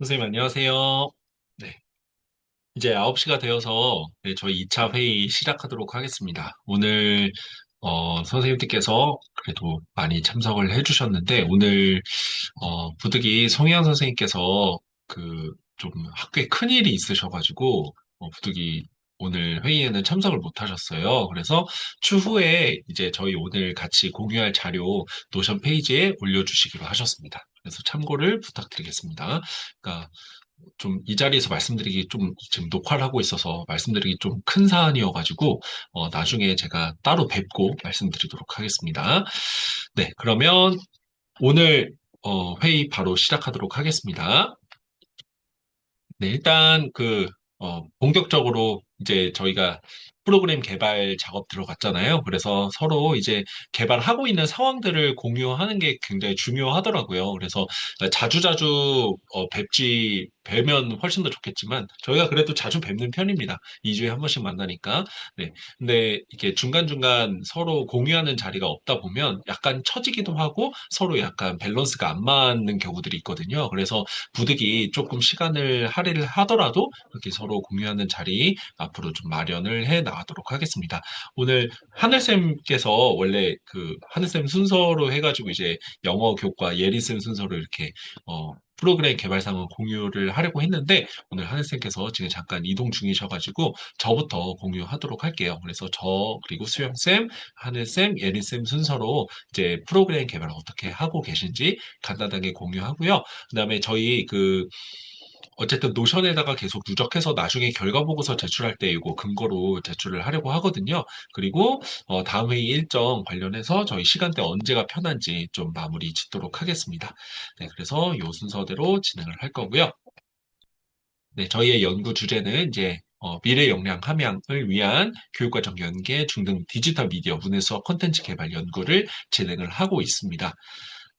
선생님, 안녕하세요. 네. 이제 9시가 되어서 네, 저희 2차 회의 시작하도록 하겠습니다. 오늘, 선생님께서 그래도 많이 참석을 해주셨는데, 오늘, 부득이 송혜연 선생님께서 좀 학교에 큰일이 있으셔가지고, 부득이 오늘 회의에는 참석을 못 하셨어요. 그래서 추후에 이제 저희 오늘 같이 공유할 자료 노션 페이지에 올려주시기로 하셨습니다. 그래서 참고를 부탁드리겠습니다. 그러니까 좀 이 자리에서 말씀드리기 좀 지금 녹화를 하고 있어서 말씀드리기 좀 큰 사안이어가지고 나중에 제가 따로 뵙고 말씀드리도록 하겠습니다. 네, 그러면 오늘 회의 바로 시작하도록 하겠습니다. 네, 일단 본격적으로 이제 저희가 프로그램 개발 작업 들어갔잖아요. 그래서 서로 이제 개발하고 있는 상황들을 공유하는 게 굉장히 중요하더라고요. 그래서 자주자주 뵈면 훨씬 더 좋겠지만 저희가 그래도 자주 뵙는 편입니다. 2주에 한 번씩 만나니까. 네. 근데 이게 중간중간 서로 공유하는 자리가 없다 보면 약간 처지기도 하고 서로 약간 밸런스가 안 맞는 경우들이 있거든요. 그래서 부득이 조금 시간을 할애를 하더라도 이렇게 서로 공유하는 자리 앞으로 좀 마련을 해 나가도록 하겠습니다. 오늘 하늘쌤께서 원래 하늘쌤 순서로 해가지고 이제 영어 교과 예리쌤 순서로 이렇게 프로그램 개발상을 공유를 하려고 했는데 오늘 하늘쌤께서 지금 잠깐 이동 중이셔가지고 저부터 공유하도록 할게요. 그래서 저 그리고 수영쌤, 하늘쌤, 예린쌤 순서로 이제 프로그램 개발을 어떻게 하고 계신지 간단하게 공유하고요. 그다음에 저희 어쨌든 노션에다가 계속 누적해서 나중에 결과 보고서 제출할 때 이거 근거로 제출을 하려고 하거든요. 그리고 다음 회의 일정 관련해서 저희 시간대 언제가 편한지 좀 마무리 짓도록 하겠습니다. 네, 그래서 요 순서대로 진행을 할 거고요. 네, 저희의 연구 주제는 이제 미래 역량 함양을 위한 교육과정 연계 중등 디지털 미디어 문해 수업 콘텐츠 개발 연구를 진행을 하고 있습니다.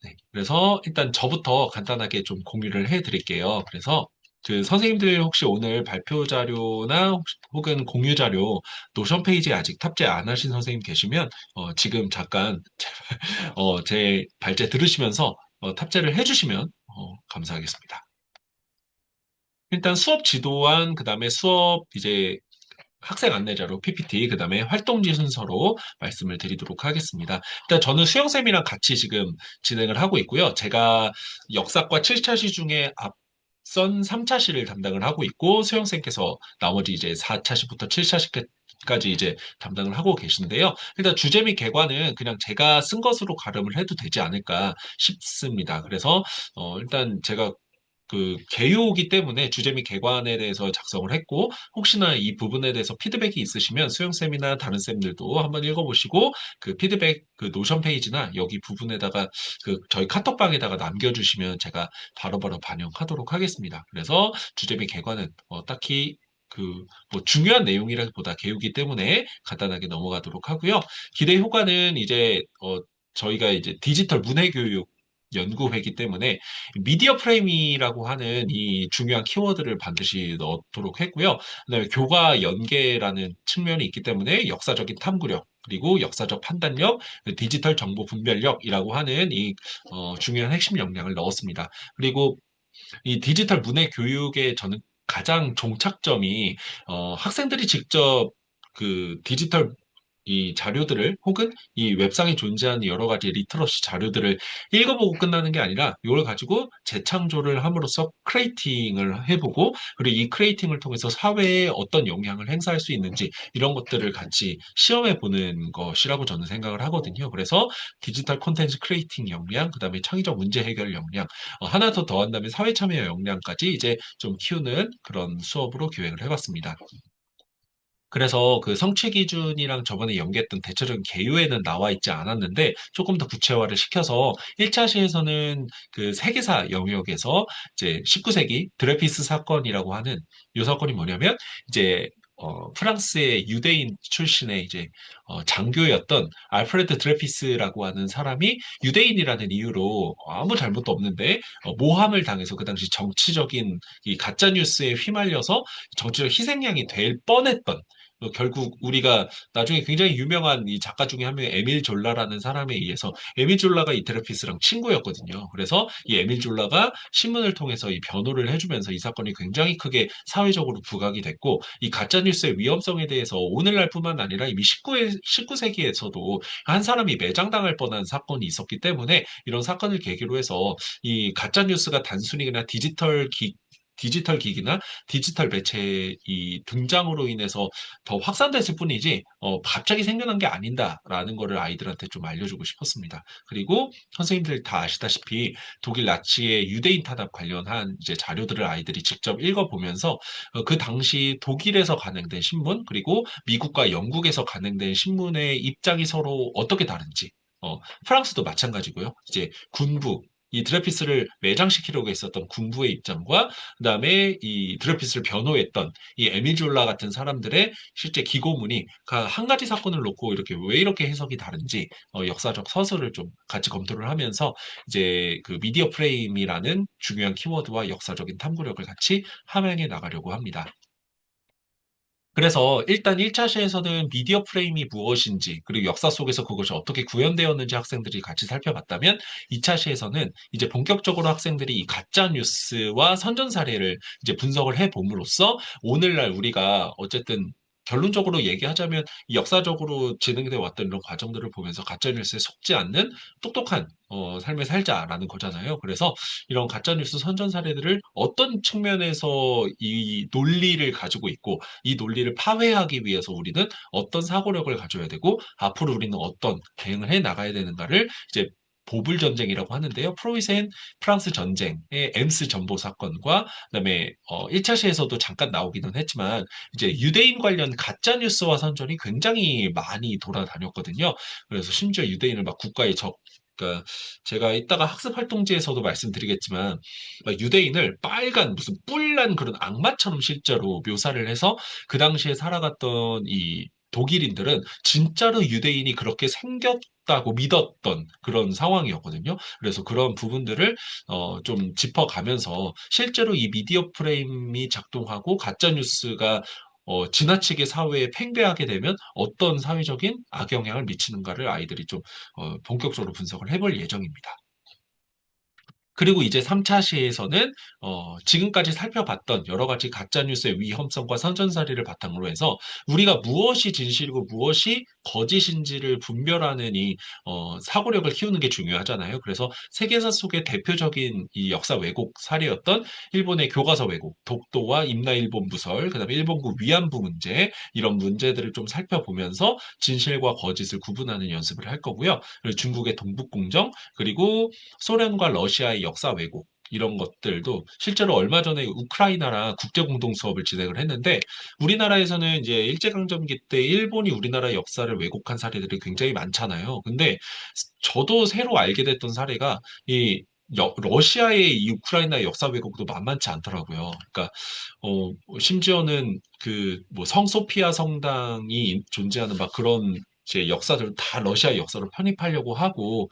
네, 그래서 일단 저부터 간단하게 좀 공유를 해드릴게요. 그래서 선생님들 혹시 오늘 발표 자료나 혹은 공유 자료 노션 페이지에 아직 탑재 안 하신 선생님 계시면 지금 잠깐 제 발제 들으시면서 탑재를 해주시면 감사하겠습니다. 일단 수업 지도안, 그 다음에 수업 이제 학생 안내자로 PPT, 그 다음에 활동지 순서로 말씀을 드리도록 하겠습니다. 일단 저는 수영쌤이랑 같이 지금 진행을 하고 있고요. 제가 역사과 7차시 중에 앞선 3차시를 담당을 하고 있고, 수영쌤께서 나머지 이제 4차시부터 7차시까지 이제 담당을 하고 계신데요. 일단 주제 및 개관은 그냥 제가 쓴 것으로 가름을 해도 되지 않을까 싶습니다. 그래서 일단 제가 개요이기 때문에 주제 및 개관에 대해서 작성을 했고, 혹시나 이 부분에 대해서 피드백이 있으시면 수영쌤이나 다른 쌤들도 한번 읽어보시고, 그 피드백, 노션 페이지나 여기 부분에다가 저희 카톡방에다가 남겨주시면 제가 바로바로 반영하도록 하겠습니다. 그래서 주제 및 개관은 딱히 뭐 중요한 내용이라기보다 개요이기 때문에 간단하게 넘어가도록 하고요. 기대 효과는 이제, 저희가 이제 디지털 문해교육 연구회이기 때문에 미디어 프레임이라고 하는 이 중요한 키워드를 반드시 넣도록 했고요. 그다음에 교과 연계라는 측면이 있기 때문에 역사적인 탐구력, 그리고 역사적 판단력, 디지털 정보 분별력이라고 하는 중요한 핵심 역량을 넣었습니다. 그리고 이 디지털 문해 교육의 저는 가장 종착점이 학생들이 직접 디지털 이 자료들을 혹은 이 웹상에 존재하는 여러 가지 리터러시 자료들을 읽어보고 끝나는 게 아니라 이걸 가지고 재창조를 함으로써 크리에이팅을 해보고 그리고 이 크리에이팅을 통해서 사회에 어떤 영향을 행사할 수 있는지 이런 것들을 같이 시험해 보는 것이라고 저는 생각을 하거든요. 그래서 디지털 콘텐츠 크리에이팅 역량, 그다음에 창의적 문제 해결 역량, 하나 더 더한다면 사회 참여 역량까지 이제 좀 키우는 그런 수업으로 기획을 해봤습니다. 그래서 성취 기준이랑 저번에 연계했던 대체적인 개요에는 나와 있지 않았는데 조금 더 구체화를 시켜서 1차 시에서는 세계사 영역에서 이제 19세기 드레피스 사건이라고 하는 이 사건이 뭐냐면 이제 프랑스의 유대인 출신의 이제 장교였던 알프레드 드레피스라고 하는 사람이 유대인이라는 이유로 아무 잘못도 없는데 모함을 당해서 그 당시 정치적인 이 가짜 뉴스에 휘말려서 정치적 희생양이 될 뻔했던 결국 우리가 나중에 굉장히 유명한 이 작가 중에 한 명의 에밀 졸라라는 사람에 의해서 에밀 졸라가 이 드레피스랑 친구였거든요. 그래서 이 에밀 졸라가 신문을 통해서 이 변호를 해주면서 이 사건이 굉장히 크게 사회적으로 부각이 됐고 이 가짜뉴스의 위험성에 대해서 오늘날뿐만 아니라 이미 19세기에서도 한 사람이 매장당할 뻔한 사건이 있었기 때문에 이런 사건을 계기로 해서 이 가짜뉴스가 단순히 그냥 디지털 기기나 디지털 매체의 이 등장으로 인해서 더 확산됐을 뿐이지, 갑자기 생겨난 게 아닌다라는 거를 아이들한테 좀 알려주고 싶었습니다. 그리고 선생님들 다 아시다시피 독일 나치의 유대인 탄압 관련한 이제 자료들을 아이들이 직접 읽어보면서 그 당시 독일에서 간행된 신문, 그리고 미국과 영국에서 간행된 신문의 입장이 서로 어떻게 다른지, 프랑스도 마찬가지고요. 이제 군부, 이 드레피스를 매장시키려고 했었던 군부의 입장과 그다음에 이 드레피스를 변호했던 이 에밀 졸라 같은 사람들의 실제 기고문이 한 가지 사건을 놓고 이렇게 왜 이렇게 해석이 다른지 역사적 서술을 좀 같이 검토를 하면서 이제 그 미디어 프레임이라는 중요한 키워드와 역사적인 탐구력을 같이 함양해 나가려고 합니다. 그래서 일단 1차 시에서는 미디어 프레임이 무엇인지, 그리고 역사 속에서 그것이 어떻게 구현되었는지 학생들이 같이 살펴봤다면, 2차 시에서는 이제 본격적으로 학생들이 이 가짜 뉴스와 선전 사례를 이제 분석을 해 봄으로써 오늘날 우리가 어쨌든 결론적으로 얘기하자면 이 역사적으로 진행되어 왔던 이런 과정들을 보면서 가짜 뉴스에 속지 않는 똑똑한 삶을 살자라는 거잖아요. 그래서 이런 가짜 뉴스 선전 사례들을 어떤 측면에서 이 논리를 가지고 있고 이 논리를 파회하기 위해서 우리는 어떤 사고력을 가져야 되고 앞으로 우리는 어떤 대응을 해 나가야 되는가를 이제 보불 전쟁이라고 하는데요. 프로이센 프랑스 전쟁의 엠스 전보 사건과 그다음에 1차 시에서도 잠깐 나오기는 했지만 이제 유대인 관련 가짜 뉴스와 선전이 굉장히 많이 돌아다녔거든요. 그래서 심지어 유대인을 막 국가의 적, 그러니까 제가 이따가 학습 활동지에서도 말씀드리겠지만 막 유대인을 빨간 무슨 뿔난 그런 악마처럼 실제로 묘사를 해서 그 당시에 살아갔던 이 독일인들은 진짜로 유대인이 그렇게 생겼다고 믿었던 그런 상황이었거든요. 그래서 그런 부분들을 좀 짚어가면서 실제로 이 미디어 프레임이 작동하고 가짜 뉴스가 지나치게 사회에 팽배하게 되면 어떤 사회적인 악영향을 미치는가를 아이들이 좀 본격적으로 분석을 해볼 예정입니다. 그리고 이제 3차 시에서는 지금까지 살펴봤던 여러 가지 가짜뉴스의 위험성과 선전사리를 바탕으로 해서 우리가 무엇이 진실이고 무엇이 거짓인지를 분별하는 이 사고력을 키우는 게 중요하잖아요. 그래서 세계사 속의 대표적인 이 역사 왜곡 사례였던 일본의 교과서 왜곡, 독도와 임나일본 부설, 그다음에 일본군 위안부 문제 이런 문제들을 좀 살펴보면서 진실과 거짓을 구분하는 연습을 할 거고요. 그리고 중국의 동북공정, 그리고 소련과 러시아의 역사 왜곡 이런 것들도 실제로 얼마 전에 우크라이나랑 국제공동 수업을 진행을 했는데 우리나라에서는 이제 일제강점기 때 일본이 우리나라 역사를 왜곡한 사례들이 굉장히 많잖아요. 근데 저도 새로 알게 됐던 사례가 이 러시아의 이 우크라이나 역사 왜곡도 만만치 않더라고요. 그러니까 심지어는 그 뭐 성소피아 성당이 존재하는 막 그런 제 역사들 다 러시아 역사로 편입하려고 하고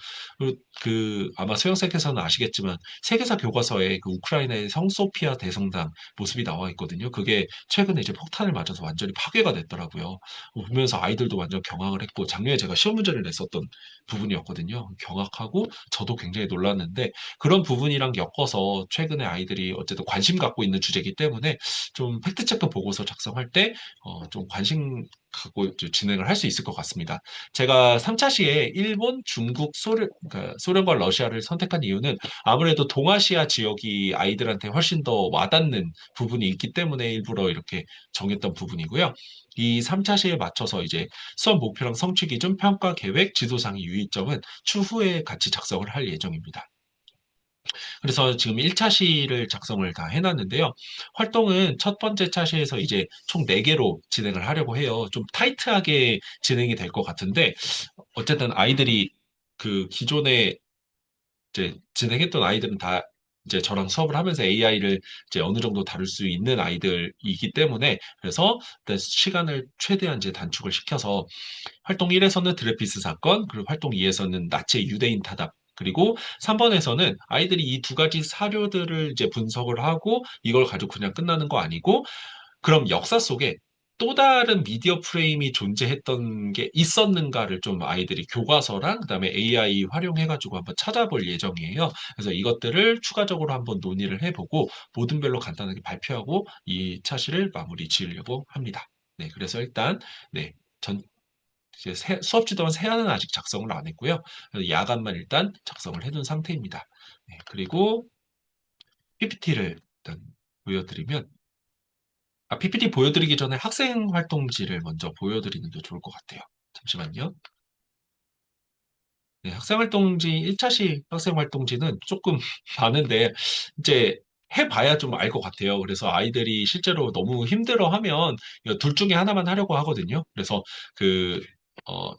아마 수영생께서는 아시겠지만 세계사 교과서에 그 우크라이나의 성소피아 대성당 모습이 나와 있거든요. 그게 최근에 이제 폭탄을 맞아서 완전히 파괴가 됐더라고요. 보면서 아이들도 완전 경악을 했고 작년에 제가 시험 문제를 냈었던 부분이었거든요. 경악하고 저도 굉장히 놀랐는데 그런 부분이랑 엮어서 최근에 아이들이 어쨌든 관심 갖고 있는 주제이기 때문에 좀 팩트체크 보고서 작성할 때 좀 관심 갖고 이제 진행을 할 수 있을 것 같습니다. 제가 3차 시에 일본, 중국, 그러니까 소련과 러시아를 선택한 이유는 아무래도 동아시아 지역이 아이들한테 훨씬 더 와닿는 부분이 있기 때문에 일부러 이렇게 정했던 부분이고요. 이 3차 시에 맞춰서 이제 수업 목표랑 성취 기준, 평가 계획, 지도상의 유의점은 추후에 같이 작성을 할 예정입니다. 그래서 지금 1차 시를 작성을 다 해놨는데요. 활동은 첫 번째 차시에서 이제 총 4개로 진행을 하려고 해요. 좀 타이트하게 진행이 될 것 같은데, 어쨌든 아이들이 그 기존에 이제 진행했던 아이들은 다 이제 저랑 수업을 하면서 AI를 이제 어느 정도 다룰 수 있는 아이들이기 때문에 그래서 일단 시간을 최대한 이제 단축을 시켜서 활동 1에서는 드레피스 사건, 그리고 활동 2에서는 나치의 유대인 타답, 그리고 3번에서는 아이들이 이 두 가지 사료들을 이제 분석을 하고 이걸 가지고 그냥 끝나는 거 아니고 그럼 역사 속에 또 다른 미디어 프레임이 존재했던 게 있었는가를 좀 아이들이 교과서랑 그다음에 AI 활용해가지고 한번 찾아볼 예정이에요. 그래서 이것들을 추가적으로 한번 논의를 해보고 모든별로 간단하게 발표하고 이 차시를 마무리 지으려고 합니다. 네, 그래서 일단 네, 전 이제 수업 지도원 세안은 아직 작성을 안 했고요. 그래서 야간만 일단 작성을 해둔 상태입니다. 네, 그리고 PPT를 일단 보여드리면 PPT 보여드리기 전에 학생 활동지를 먼저 보여드리는 게 좋을 것 같아요. 잠시만요. 네, 학생활동지, 1차시 학생활동지는 조금 많은데, 이제 해봐야 좀 알 것 같아요. 그래서 아이들이 실제로 너무 힘들어하면 둘 중에 하나만 하려고 하거든요. 그래서 그,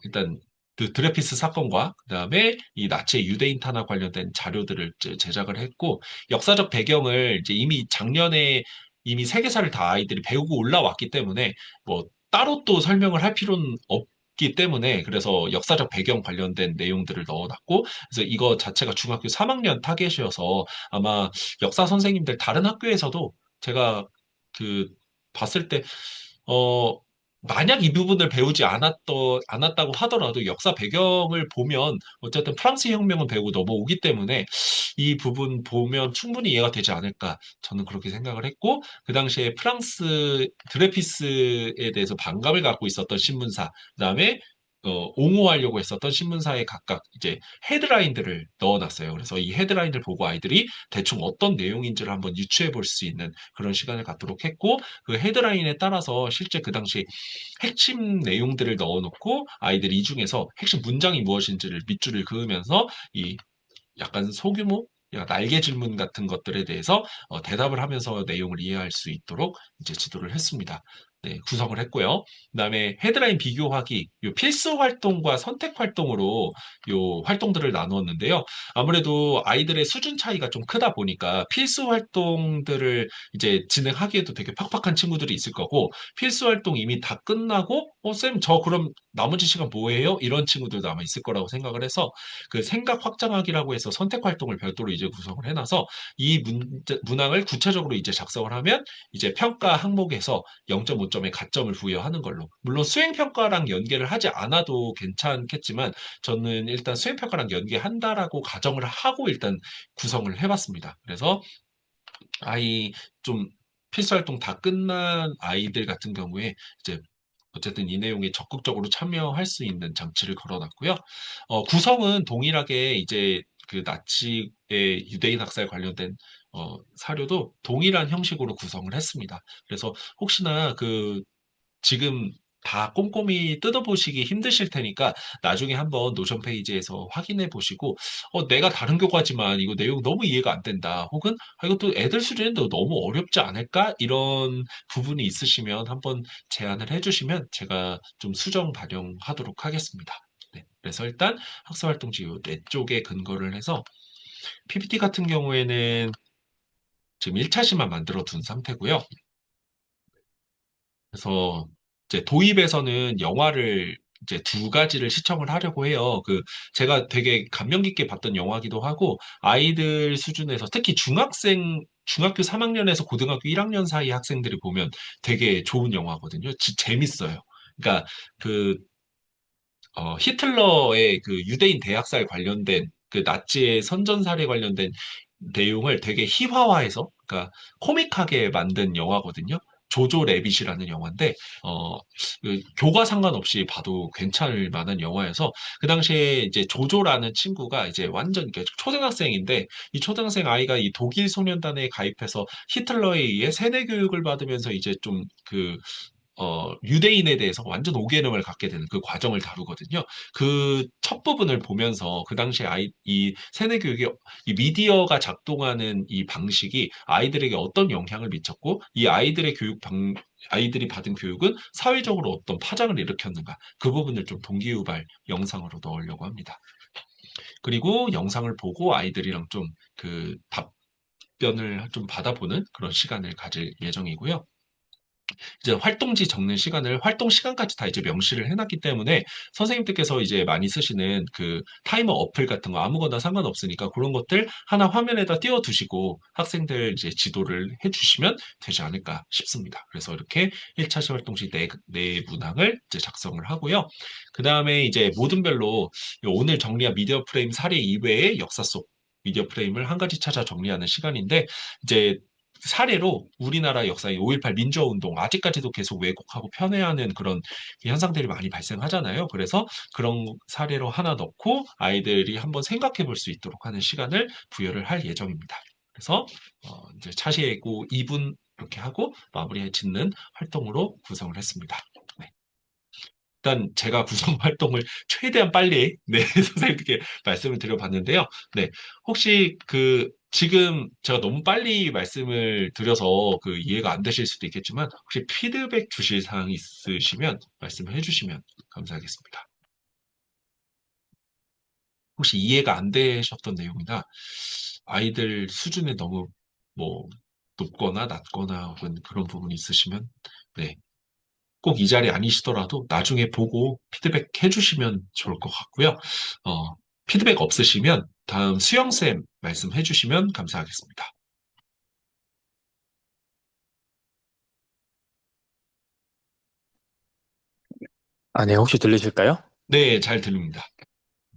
일단 그 드레피스 사건과 그다음에 이 나치의 유대인 탄압 관련된 자료들을 이제 제작을 했고, 역사적 배경을 이제 이미 작년에 이미 세계사를 다 아이들이 배우고 올라왔기 때문에 뭐 따로 또 설명을 할 필요는 기 때문에 그래서 역사적 배경 관련된 내용들을 넣어놨고 그래서 이거 자체가 중학교 3학년 타겟이어서 아마 역사 선생님들 다른 학교에서도 제가 그 봤을 때 어, 만약 이 부분을 배우지 않았다고 하더라도 역사 배경을 보면 어쨌든 프랑스 혁명은 배우고 넘어오기 때문에 이 부분 보면 충분히 이해가 되지 않을까 저는 그렇게 생각을 했고 그 당시에 프랑스 드레피스에 대해서 반감을 갖고 있었던 신문사 그다음에 옹호하려고 했었던 신문사에 각각 이제 헤드라인들을 넣어놨어요. 그래서 이 헤드라인을 보고 아이들이 대충 어떤 내용인지를 한번 유추해 볼 수 있는 그런 시간을 갖도록 했고 그 헤드라인에 따라서 실제 그 당시 핵심 내용들을 넣어놓고 아이들이 이 중에서 핵심 문장이 무엇인지를 밑줄을 그으면서 이 약간 소규모 약간 날개 질문 같은 것들에 대해서 대답을 하면서 내용을 이해할 수 있도록 이제 지도를 했습니다. 네, 구성을 했고요. 그다음에 헤드라인 비교하기, 요 필수 활동과 선택 활동으로 요 활동들을 나누었는데요. 아무래도 아이들의 수준 차이가 좀 크다 보니까 필수 활동들을 이제 진행하기에도 되게 팍팍한 친구들이 있을 거고 필수 활동 이미 다 끝나고 쌤, 저 그럼 나머지 시간 뭐 해요? 이런 친구들도 아마 있을 거라고 생각을 해서 그 생각 확장하기라고 해서 선택 활동을 별도로 이제 구성을 해놔서 이 문항을 구체적으로 이제 작성을 하면 이제 평가 항목에서 0.5점의 가점을 부여하는 걸로. 물론 수행평가랑 연계를 하지 않아도 괜찮겠지만 저는 일단 수행평가랑 연계한다라고 가정을 하고 일단 구성을 해봤습니다. 그래서 아이 좀 필수활동 다 끝난 아이들 같은 경우에 이제 어쨌든 이 내용에 적극적으로 참여할 수 있는 장치를 걸어놨고요. 구성은 동일하게 이제 그 나치의 유대인 학살 관련된 사료도 동일한 형식으로 구성을 했습니다. 그래서 혹시나 그 지금 다 꼼꼼히 뜯어보시기 힘드실 테니까 나중에 한번 노션 페이지에서 확인해 보시고 내가 다른 교과지만 이거 내용 너무 이해가 안 된다. 혹은 이것도 애들 수준인데 너무 어렵지 않을까? 이런 부분이 있으시면 한번 제안을 해주시면 제가 좀 수정 반영하도록 하겠습니다. 네, 그래서 일단 학습활동지 네 쪽에 근거를 해서 PPT 같은 경우에는 지금 1차시만 만들어 둔 상태고요. 그래서 이제 도입에서는 영화를 이제 두 가지를 시청을 하려고 해요. 제가 되게 감명 깊게 봤던 영화기도 하고 아이들 수준에서 특히 중학교 3학년에서 고등학교 1학년 사이 학생들이 보면 되게 좋은 영화거든요. 재밌어요. 그러니까 그 히틀러의 그 유대인 대학살 관련된 그 나치의 선전살해 관련된 내용을 되게 희화화해서, 그러니까 코믹하게 만든 영화거든요. 조조 래빗이라는 영화인데, 교과 상관없이 봐도 괜찮을 만한 영화여서, 그 당시에 이제 조조라는 친구가 이제 완전 초등학생인데, 이 초등학생 아이가 이 독일 소년단에 가입해서 히틀러에 의해 세뇌 교육을 받으면서 이제 좀 유대인에 대해서 완전 오개념을 갖게 되는 그 과정을 다루거든요. 그 첫 부분을 보면서 그 당시에 이 세뇌 교육이 이 미디어가 작동하는 이 방식이 아이들에게 어떤 영향을 미쳤고 이 아이들이 받은 교육은 사회적으로 어떤 파장을 일으켰는가 그 부분을 좀 동기유발 영상으로 넣으려고 합니다. 그리고 영상을 보고 아이들이랑 좀 그 답변을 좀 받아보는 그런 시간을 가질 예정이고요. 이제 활동지 적는 시간을 활동 시간까지 다 이제 명시를 해놨기 때문에 선생님들께서 이제 많이 쓰시는 그 타이머 어플 같은 거 아무거나 상관없으니까 그런 것들 하나 화면에다 띄워두시고 학생들 이제 지도를 해주시면 되지 않을까 싶습니다. 그래서 이렇게 1차 시활동 시 네 문항을 이제 작성을 하고요. 그 다음에 이제 모든별로 오늘 정리한 미디어 프레임 사례 이외의 역사 속 미디어 프레임을 한 가지 찾아 정리하는 시간인데 이제 사례로 우리나라 역사의 5.18 민주화 운동 아직까지도 계속 왜곡하고 편애하는 그런 현상들이 많이 발생하잖아요. 그래서 그런 사례로 하나 넣고 아이들이 한번 생각해 볼 수 있도록 하는 시간을 부여를 할 예정입니다. 그래서 이제 차시예고 2분 이렇게 하고 마무리에 짓는 활동으로 구성을 했습니다. 네. 일단 제가 구성 활동을 최대한 빨리 네, 선생님께 말씀을 드려봤는데요. 네, 혹시 그 지금 제가 너무 빨리 말씀을 드려서 그 이해가 안 되실 수도 있겠지만 혹시 피드백 주실 사항 있으시면 말씀을 해주시면 감사하겠습니다. 혹시 이해가 안 되셨던 내용이나 아이들 수준이 너무 뭐 높거나 낮거나 혹은 그런 부분이 있으시면 네, 꼭 이 자리 아니시더라도 나중에 보고 피드백 해주시면 좋을 것 같고요. 피드백 없으시면 다음 수영쌤 말씀해 주시면 감사하겠습니다. 아, 네, 혹시 들리실까요? 네, 잘 들립니다.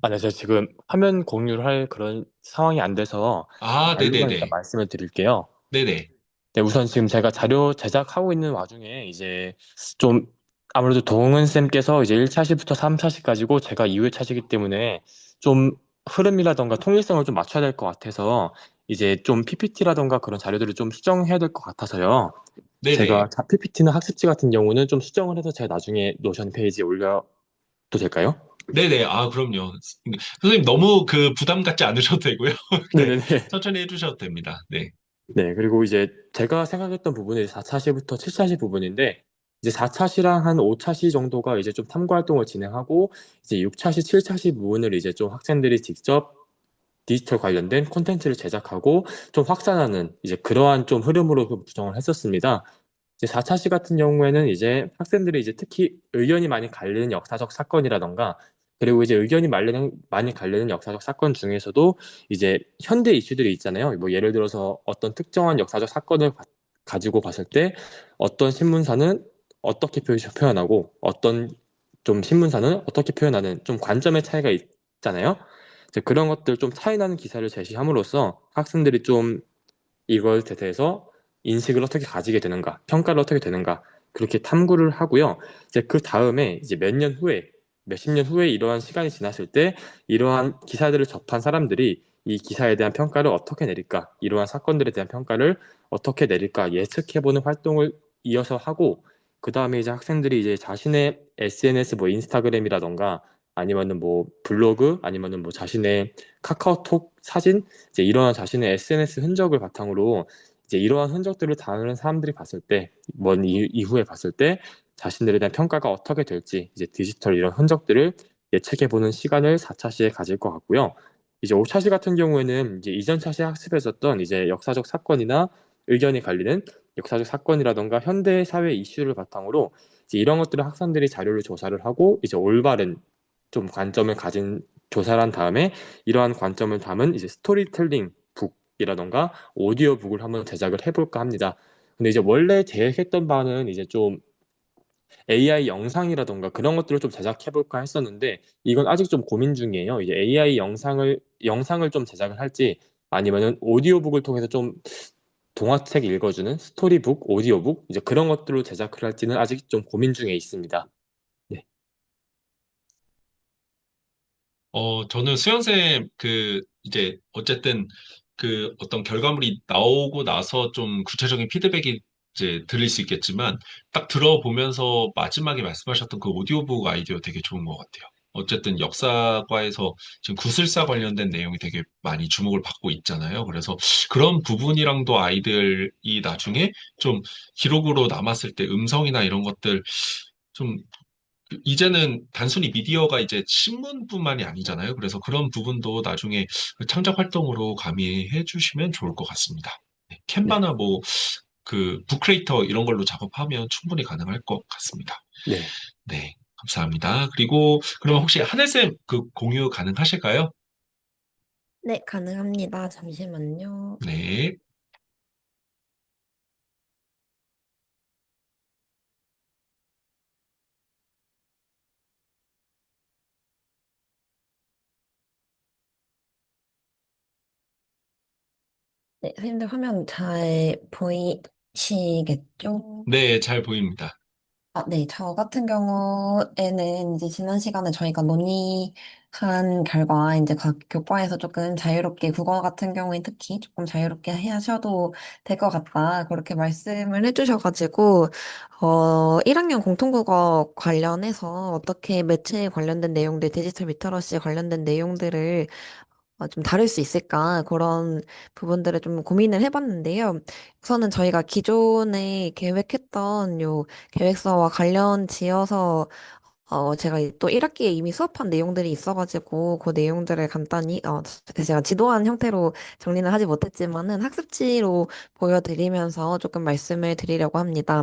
아, 네, 제가 지금 화면 공유를 할 그런 상황이 안 돼서 아, 자료만 일단 네네네. 말씀을 드릴게요. 네네. 네, 우선 지금 제가 자료 제작하고 있는 와중에 이제 좀 아무래도 동은 쌤께서 이제 1차 시부터 3차 시 가지고 제가 2회 차시기 때문에 좀 흐름이라던가 통일성을 좀 맞춰야 될 것 같아서 이제 좀 PPT라던가 그런 자료들을 좀 수정해야 될 것 같아서요. 네네. 제가 PPT나 학습지 같은 경우는 좀 수정을 해서 제가 나중에 노션 페이지에 올려도 될까요? 네네. 아, 그럼요. 선생님 너무 그 부담 갖지 않으셔도 되고요. 네. 네네네. 천천히 해주셔도 됩니다. 네. 네, 그리고 이제 제가 생각했던 부분이 4차시부터 7차시 부분인데, 이제 4차시랑 한 5차시 정도가 이제 좀 탐구 활동을 진행하고, 이제 6차시, 7차시 부분을 이제 좀 학생들이 직접 디지털 관련된 콘텐츠를 제작하고 좀 확산하는 이제 그러한 좀 흐름으로 좀 구성을 했었습니다. 이제 4차시 같은 경우에는 이제 학생들이 이제 특히 의견이 많이 갈리는 역사적 사건이라던가 그리고 이제 의견이 많이 갈리는 역사적 사건 중에서도 이제 현대 이슈들이 있잖아요. 뭐 예를 들어서 어떤 특정한 역사적 사건을 가지고 봤을 때 어떤 신문사는 어떻게 표현하고 어떤 좀 신문사는 어떻게 표현하는 좀 관점의 차이가 있잖아요. 이제 그런 것들 좀 차이 나는 기사를 제시함으로써 학생들이 좀 이걸 대해서 인식을 어떻게 가지게 되는가, 평가를 어떻게 되는가, 그렇게 탐구를 하고요. 이제 그 다음에 이제 몇 년 후에, 몇십 년 후에 이러한 시간이 지났을 때 이러한 기사들을 접한 사람들이 이 기사에 대한 평가를 어떻게 내릴까, 이러한 사건들에 대한 평가를 어떻게 내릴까 예측해보는 활동을 이어서 하고, 그 다음에 이제 학생들이 이제 자신의 SNS 뭐 인스타그램이라던가 아니면은 뭐 블로그 아니면은 뭐 자신의 카카오톡 사진 이제 이러한 자신의 SNS 흔적을 바탕으로 이제 이러한 흔적들을 다른 사람들이 봤을 때, 먼 이후에 봤을 때 자신들에 대한 평가가 어떻게 될지 이제 디지털 이런 흔적들을 예측해 보는 시간을 4차 시에 가질 것 같고요. 이제 5차 시 같은 경우에는 이제 이전 차시 학습했었던 이제 역사적 사건이나 의견이 갈리는 역사적 사건이라던가 현대 사회 이슈를 바탕으로 이제 이런 것들을 학생들이 자료를 조사를 하고 이제 올바른 좀 관점을 가진 조사를 한 다음에 이러한 관점을 담은 이제 스토리텔링 북이라던가 오디오북을 한번 제작을 해볼까 합니다. 근데 이제 원래 계획했던 바는 이제 좀 AI 영상이라던가 그런 것들을 좀 제작해볼까 했었는데 이건 아직 좀 고민 중이에요. 이제 AI 영상을 좀 제작을 할지 아니면은 오디오북을 통해서 좀 동화책 읽어주는 스토리북, 오디오북 이제 그런 것들로 제작을 할지는 아직 좀 고민 중에 있습니다. 네. 저는 수연쌤 이제 어쨌든 그 어떤 결과물이 나오고 나서 좀 구체적인 피드백이 이제 들릴 수 있겠지만 딱 들어보면서 마지막에 말씀하셨던 그 오디오북 아이디어 되게 좋은 것 같아요. 어쨌든 역사과에서 지금 구술사 관련된 내용이 되게 많이 주목을 받고 있잖아요. 그래서 그런 부분이랑도 아이들이 나중에 좀 기록으로 남았을 때 음성이나 이런 것들 좀 이제는 단순히 미디어가 이제 신문뿐만이 아니잖아요. 그래서 그런 부분도 나중에 그 창작 활동으로 가미해 주시면 좋을 것 같습니다. 네, 네. 캔바나 뭐 그 북크리에이터 이런 걸로 작업하면 충분히 가능할 것 같습니다. 네. 네, 감사합니다. 그리고 그러면 혹시 하늘쌤 그 공유 가능하실까요? 네, 가능합니다. 잠시만요. 네, 네, 선생님들 화면 잘 보이시겠죠? 네, 잘 보입니다. 아, 네, 저 같은 경우에는 이제 지난 시간에 저희가 논의한 결과 이제 각 교과에서 조금 자유롭게 국어 같은 경우에 특히 조금 자유롭게 하셔도 될 것 같다. 그렇게 말씀을 해주셔가지고, 1학년 공통국어 관련해서 어떻게 매체에 관련된 내용들, 디지털 리터러시 관련된 내용들을 좀 다를 수 있을까? 그런 부분들을 좀 고민을 해봤는데요. 우선은 저희가 기존에 계획했던 요 계획서와 관련 지어서 제가 또 1학기에 이미 수업한 내용들이 있어가지고 그 내용들을 간단히 제가 지도한 형태로 정리는 하지 못했지만은 학습지로 보여드리면서 조금 말씀을 드리려고 합니다.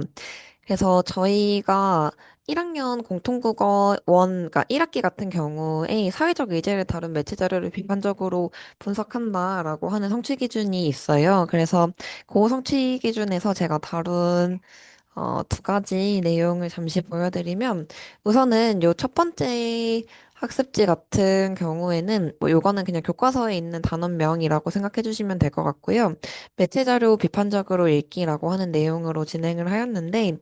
그래서 저희가 1학년 공통국어 그러니까 1학기 같은 경우에 사회적 의제를 다룬 매체 자료를 비판적으로 분석한다라고 하는 성취 기준이 있어요. 그래서 그 성취 기준에서 제가 다룬 두 가지 내용을 잠시 보여드리면 우선은 요 첫 번째 학습지 같은 경우에는 뭐 요거는 그냥 교과서에 있는 단원명이라고 생각해 주시면 될 것 같고요. 매체 자료 비판적으로 읽기라고 하는 내용으로 진행을 하였는데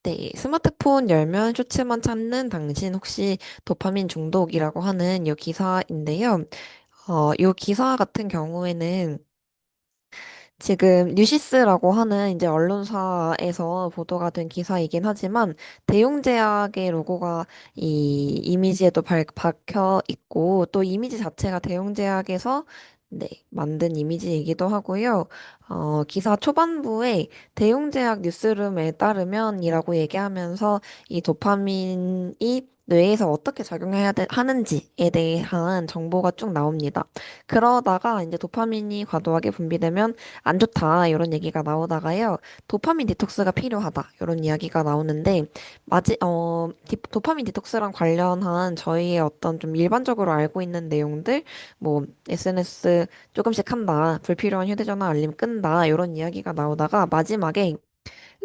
네, 스마트폰 열면 쇼츠만 찾는 당신 혹시 도파민 중독이라고 하는 요 기사인데요. 요 기사 같은 경우에는 지금 뉴시스라고 하는 이제 언론사에서 보도가 된 기사이긴 하지만 대용제약의 로고가 이 이미지에도 박혀 있고 또 이미지 자체가 대용제약에서 네, 만든 이미지이기도 하고요. 기사 초반부에 대용제약 뉴스룸에 따르면이라고 얘기하면서 이 도파민이 뇌에서 어떻게 하는지에 대한 정보가 쭉 나옵니다. 그러다가 이제 도파민이 과도하게 분비되면 안 좋다 이런 얘기가 나오다가요 도파민 디톡스가 필요하다 이런 이야기가 나오는데 도파민 디톡스랑 관련한 저희의 어떤 좀 일반적으로 알고 있는 내용들 뭐 SNS 조금씩 한다 불필요한 휴대전화 알림 끈다 이런 이야기가 나오다가 마지막에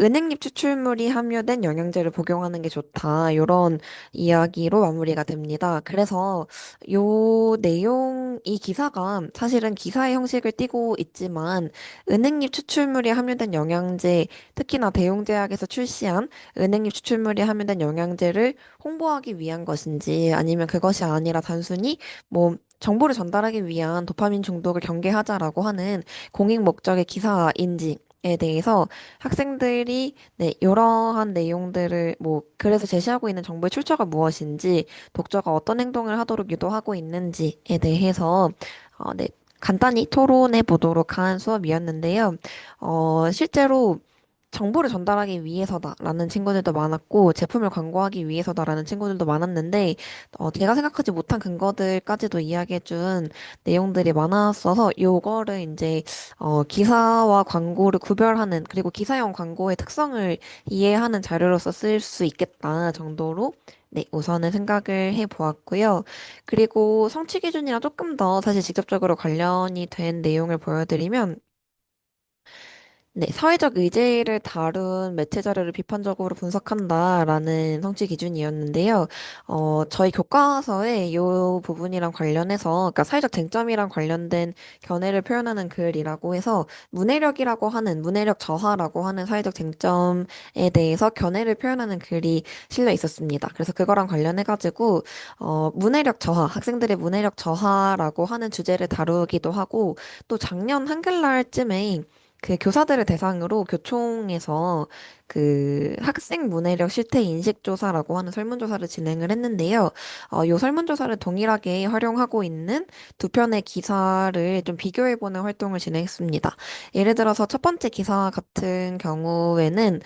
은행잎 추출물이 함유된 영양제를 복용하는 게 좋다. 이런 이야기로 마무리가 됩니다. 그래서 이 기사가 사실은 기사의 형식을 띠고 있지만 은행잎 추출물이 함유된 영양제, 특히나 대용제약에서 출시한 은행잎 추출물이 함유된 영양제를 홍보하기 위한 것인지 아니면 그것이 아니라 단순히 뭐 정보를 전달하기 위한 도파민 중독을 경계하자라고 하는 공익 목적의 기사인지에 대해서 학생들이 네, 이러한 내용들을 뭐 글에서 제시하고 있는 정보의 출처가 무엇인지 독자가 어떤 행동을 하도록 유도하고 있는지에 대해서 네, 간단히 토론해 보도록 한 수업이었는데요. 실제로 정보를 전달하기 위해서다라는 친구들도 많았고 제품을 광고하기 위해서다라는 친구들도 많았는데 제가 생각하지 못한 근거들까지도 이야기해준 내용들이 많았어서 요거를 이제 기사와 광고를 구별하는, 그리고 기사형 광고의 특성을 이해하는 자료로서 쓸 수 있겠다 정도로, 네, 우선은 생각을 해 보았고요. 그리고 성취 기준이랑 조금 더 사실 직접적으로 관련이 된 내용을 보여드리면, 네, 사회적 의제를 다룬 매체 자료를 비판적으로 분석한다라는 성취 기준이었는데요. 저희 교과서에 이 부분이랑 관련해서, 그러니까 사회적 쟁점이랑 관련된 견해를 표현하는 글이라고 해서 문해력 저하라고 하는 사회적 쟁점에 대해서 견해를 표현하는 글이 실려 있었습니다. 그래서 그거랑 관련해가지고, 문해력 저하, 학생들의 문해력 저하라고 하는 주제를 다루기도 하고, 또 작년 한글날쯤에 그 교사들을 대상으로 교총에서 그 학생 문해력 실태 인식 조사라고 하는 설문조사를 진행을 했는데요. 이 설문조사를 동일하게 활용하고 있는 두 편의 기사를 좀 비교해보는 활동을 진행했습니다. 예를 들어서 첫 번째 기사 같은 경우에는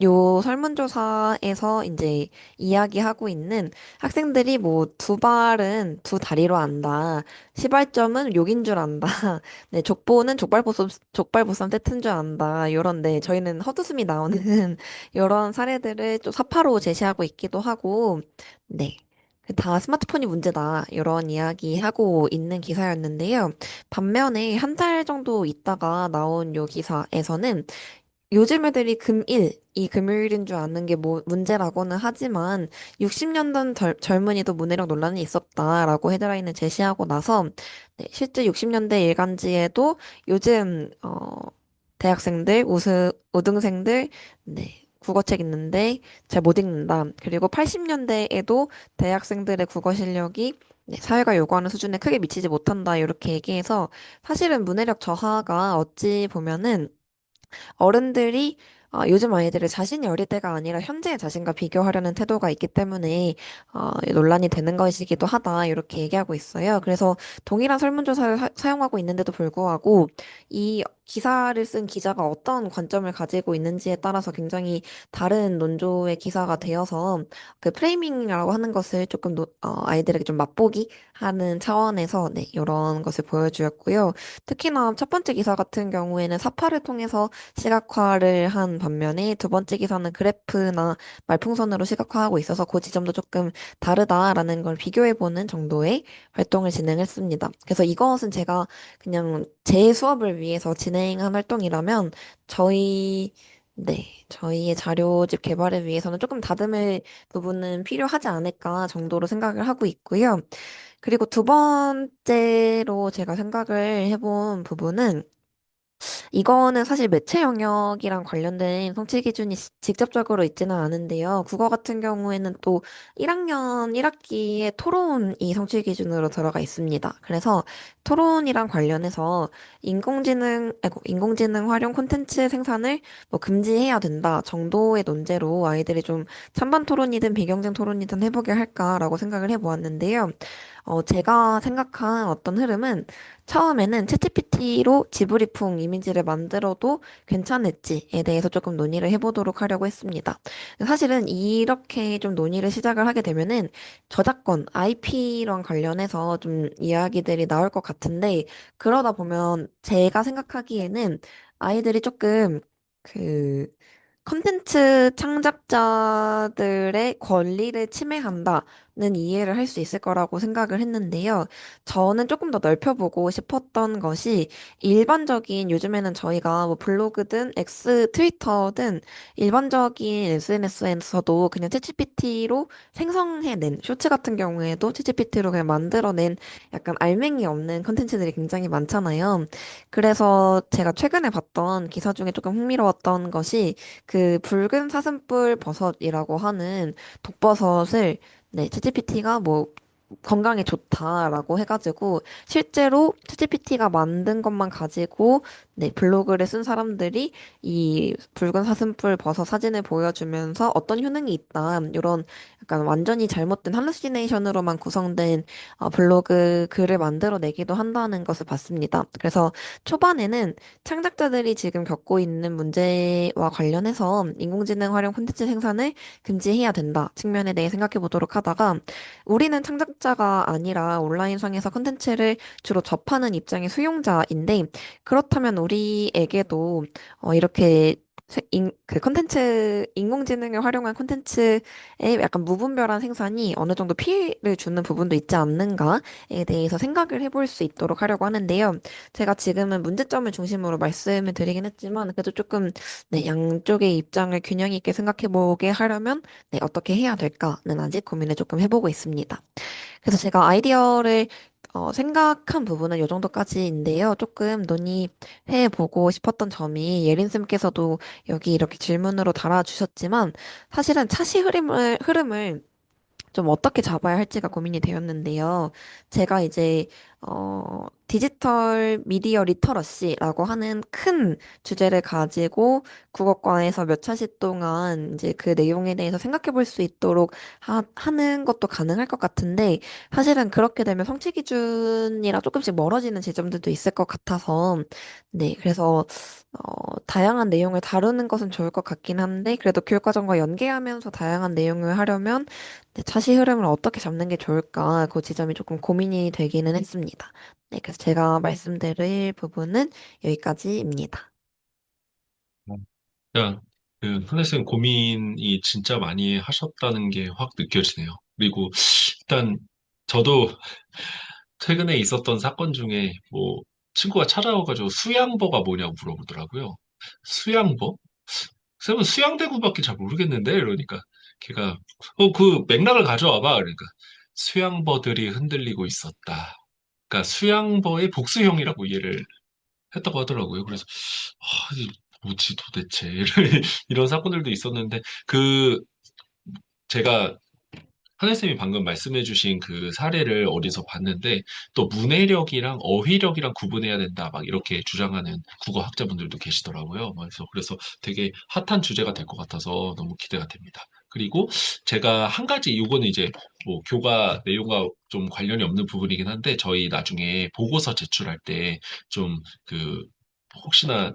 요 설문조사에서 이제 이야기하고 있는 학생들이 뭐 두 발은 두 다리로 안다. 시발점은 욕인 줄 안다. 네, 족보는 족발보쌈 세트인 줄 안다. 요런, 네, 저희는 헛웃음이 나오는 요런 사례들을 좀 사파로 제시하고 있기도 하고, 네. 다 스마트폰이 문제다. 이런 이야기 하고 있는 기사였는데요. 반면에 한 달 정도 있다가 나온 요 기사에서는 요즘 애들이 이 금요일인 줄 아는 게 뭐 문제라고는 하지만 60년대 젊은이도 문해력 논란이 있었다라고 헤드라인을 제시하고 나서 네, 실제 60년대 일간지에도 요즘 대학생들, 우등생들 네, 국어책 읽는데 잘 못 읽는다. 그리고 80년대에도 대학생들의 국어 실력이 네, 사회가 요구하는 수준에 크게 미치지 못한다. 이렇게 얘기해서 사실은 문해력 저하가 어찌 보면은 어른들이 요즘 아이들을 자신이 어릴 때가 아니라 현재의 자신과 비교하려는 태도가 있기 때문에 논란이 되는 것이기도 하다 이렇게 얘기하고 있어요. 그래서 동일한 설문조사를 사용하고 있는데도 불구하고 이 기사를 쓴 기자가 어떤 관점을 가지고 있는지에 따라서 굉장히 다른 논조의 기사가 되어서 그 프레이밍이라고 하는 것을 조금 아이들에게 좀 맛보기 하는 차원에서 네, 이런 것을 보여주었고요. 특히나 첫 번째 기사 같은 경우에는 사파를 통해서 시각화를 한 반면에 두 번째 기사는 그래프나 말풍선으로 시각화하고 있어서 그 지점도 조금 다르다라는 걸 비교해보는 정도의 활동을 진행했습니다. 그래서 이것은 제가 그냥 제 수업을 위해서 진행한 활동이라면 네, 저희의 자료집 개발을 위해서는 조금 다듬을 부분은 필요하지 않을까 정도로 생각을 하고 있고요. 그리고 두 번째로 제가 생각을 해본 부분은 이거는 사실 매체 영역이랑 관련된 성취 기준이 직접적으로 있지는 않은데요. 국어 같은 경우에는 또 1학년 1학기에 토론이 성취 기준으로 들어가 있습니다. 그래서 토론이랑 관련해서 인공지능 활용 콘텐츠 생산을 뭐 금지해야 된다 정도의 논제로 아이들이 좀 찬반 토론이든 비경쟁 토론이든 해보게 할까라고 생각을 해보았는데요. 제가 생각한 어떤 흐름은 처음에는 챗GPT로 지브리풍 이미지를 만들어도 괜찮을지에 대해서 조금 논의를 해보도록 하려고 했습니다. 사실은 이렇게 좀 논의를 시작을 하게 되면은 저작권, IP랑 관련해서 좀 이야기들이 나올 것 같은데 그러다 보면 제가 생각하기에는 아이들이 조금 그 컨텐츠 창작자들의 권리를 침해한다는 이해를 할 수 있을 거라고 생각을 했는데요. 저는 조금 더 넓혀보고 싶었던 것이 일반적인 요즘에는 저희가 뭐 블로그든 트위터든 일반적인 SNS에서도 그냥 챗GPT로 생성해낸 쇼츠 같은 경우에도 챗GPT로 그냥 만들어낸 약간 알맹이 없는 컨텐츠들이 굉장히 많잖아요. 그래서 제가 최근에 봤던 기사 중에 조금 흥미로웠던 것이 그 붉은 사슴뿔 버섯이라고 하는 독버섯을 네, 챗GPT가 뭐 건강에 좋다라고 해가지고 실제로 챗GPT가 만든 것만 가지고 네, 블로그를 쓴 사람들이 이 붉은 사슴뿔 버섯 사진을 보여주면서 어떤 효능이 있다 이런 약간 완전히 잘못된 할루시네이션으로만 구성된 블로그 글을 만들어내기도 한다는 것을 봤습니다. 그래서 초반에는 창작자들이 지금 겪고 있는 문제와 관련해서 인공지능 활용 콘텐츠 생산을 금지해야 된다 측면에 대해 생각해 보도록 하다가 우리는 창작자가 아니라 온라인상에서 콘텐츠를 주로 접하는 입장의 수용자인데 그렇다면 우리에게도 이렇게 그 콘텐츠, 인공지능을 활용한 콘텐츠의 약간 무분별한 생산이 어느 정도 피해를 주는 부분도 있지 않는가에 대해서 생각을 해볼 수 있도록 하려고 하는데요. 제가 지금은 문제점을 중심으로 말씀을 드리긴 했지만, 그래도 조금, 네, 양쪽의 입장을 균형 있게 생각해 보게 하려면, 네, 어떻게 해야 될까는 아직 고민을 조금 해보고 있습니다. 그래서 제가 아이디어를 생각한 부분은 이 정도까지인데요. 조금 논의해 보고 싶었던 점이 예린쌤께서도 여기 이렇게 질문으로 달아주셨지만 사실은 차시 흐름을 좀 어떻게 잡아야 할지가 고민이 되었는데요. 제가 이제, 디지털 미디어 리터러시라고 하는 큰 주제를 가지고 국어과에서 몇 차시 동안 이제 그 내용에 대해서 생각해 볼 수 있도록 하는 것도 가능할 것 같은데, 사실은 그렇게 되면 성취 기준이랑 조금씩 멀어지는 지점들도 있을 것 같아서, 네, 그래서, 다양한 내용을 다루는 것은 좋을 것 같긴 한데, 그래도 교육과정과 연계하면서 다양한 내용을 하려면, 네, 차시 흐름을 어떻게 잡는 게 좋을까? 그 지점이 조금 고민이 되기는 했습니다. 네, 그래서 제가 말씀드릴 부분은 여기까지입니다. 일단 그 선생님 고민이 진짜 많이 하셨다는 게 확 느껴지네요. 그리고 일단 저도 최근에 있었던 사건 중에 뭐 친구가 찾아와가지고 수양보가 뭐냐고 물어보더라고요. 수양보? 쌤은 수양대구밖에 잘 모르겠는데 이러니까 걔가 그 맥락을 가져와봐 그러니까 수양버들이 흔들리고 있었다. 그러니까 수양버의 복수형이라고 이해를 했다고 하더라고요. 그래서 이 뭐지 도대체 이런 사건들도 있었는데 그 제가 하늘쌤이 방금 말씀해주신 그 사례를 어디서 봤는데 또 문해력이랑 어휘력이랑 구분해야 된다 막 이렇게 주장하는 국어 학자분들도 계시더라고요. 그래서 되게 핫한 주제가 될 것 같아서 너무 기대가 됩니다. 그리고 제가 한 가지 이거는 이제 뭐 교과 내용과 좀 관련이 없는 부분이긴 한데 저희 나중에 보고서 제출할 때 좀 그 혹시나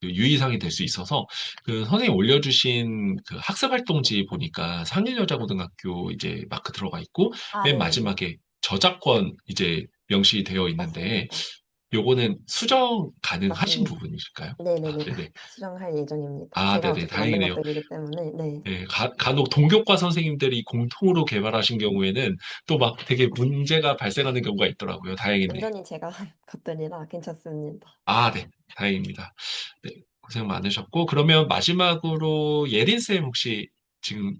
그 유의사항이 될 수 있어서 그 선생님 올려주신 그 학습활동지 보니까 상일여자고등학교 이제 마크 들어가 있고 아, 맨 네네네. 마지막에 저작권 이제 명시되어 있는데 맞습니다. 요거는 수정 가능하신 맞습니다. 부분이실까요? 아, 네네네. 네네. 수정할 예정입니다. 아, 제가 네네. 어차피 만든 다행이네요. 것들이기 때문에, 네. 네, 간혹 동교과 선생님들이 공통으로 개발하신 경우에는 또 막 되게 문제가 발생하는 경우가 있더라고요. 다행이네요. 완전히 제가 한 것들이라 괜찮습니다. 아, 네. 다행입니다. 네, 고생 많으셨고, 그러면 마지막으로 예린쌤 혹시 지금